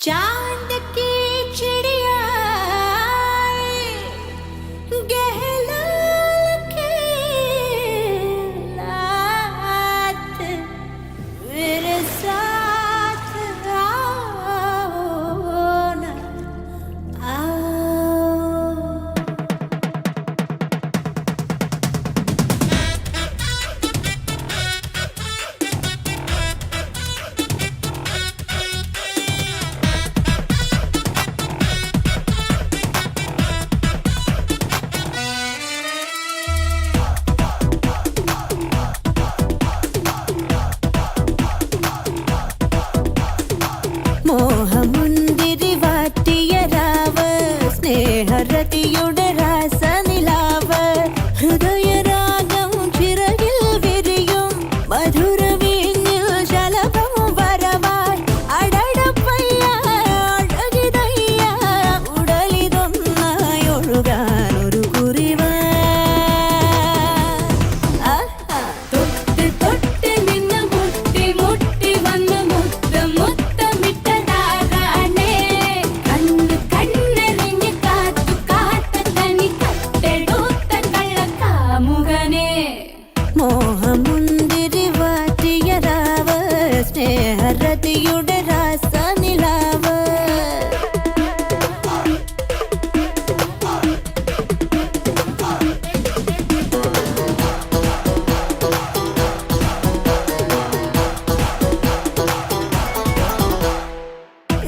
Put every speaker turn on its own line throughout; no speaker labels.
चांद की चिड़िया गहलाल के लात मेरे साथ आओ ना आओ। മോഹമുന്തിരി വാറ്റിയ രാവ് സ്നേഹരതിയുടെ രാസനിലാവ് ഹൃദയരാഗം ചിറകിൽ വിരിയും മധുര വീഞ്ഞിൽ ശലഭം വരവായി അടടപ്പയ്യ അഴകിതയ്യ ഉടലിതൊന്നായി ഒഴുകാൻ ഒരു കുറിവ തൊട്ട് തൊട്ട് നിന്ന് മുട്ടി മുട്ടി വന്ന് മുത്തം മുത്തമിട്ടതാരാണേ കണ്ണ് കണ്ണെറിഞ്ഞ് കാത്തു കാത്ത തനി കട്ടെടുത്ത കള്ളക്കാമുകനെ മോഹമുന്തിരി വാറ്റിയ രാവ് സ്നേഹരതിയുടെ രാസനിലാവ്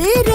ഇരു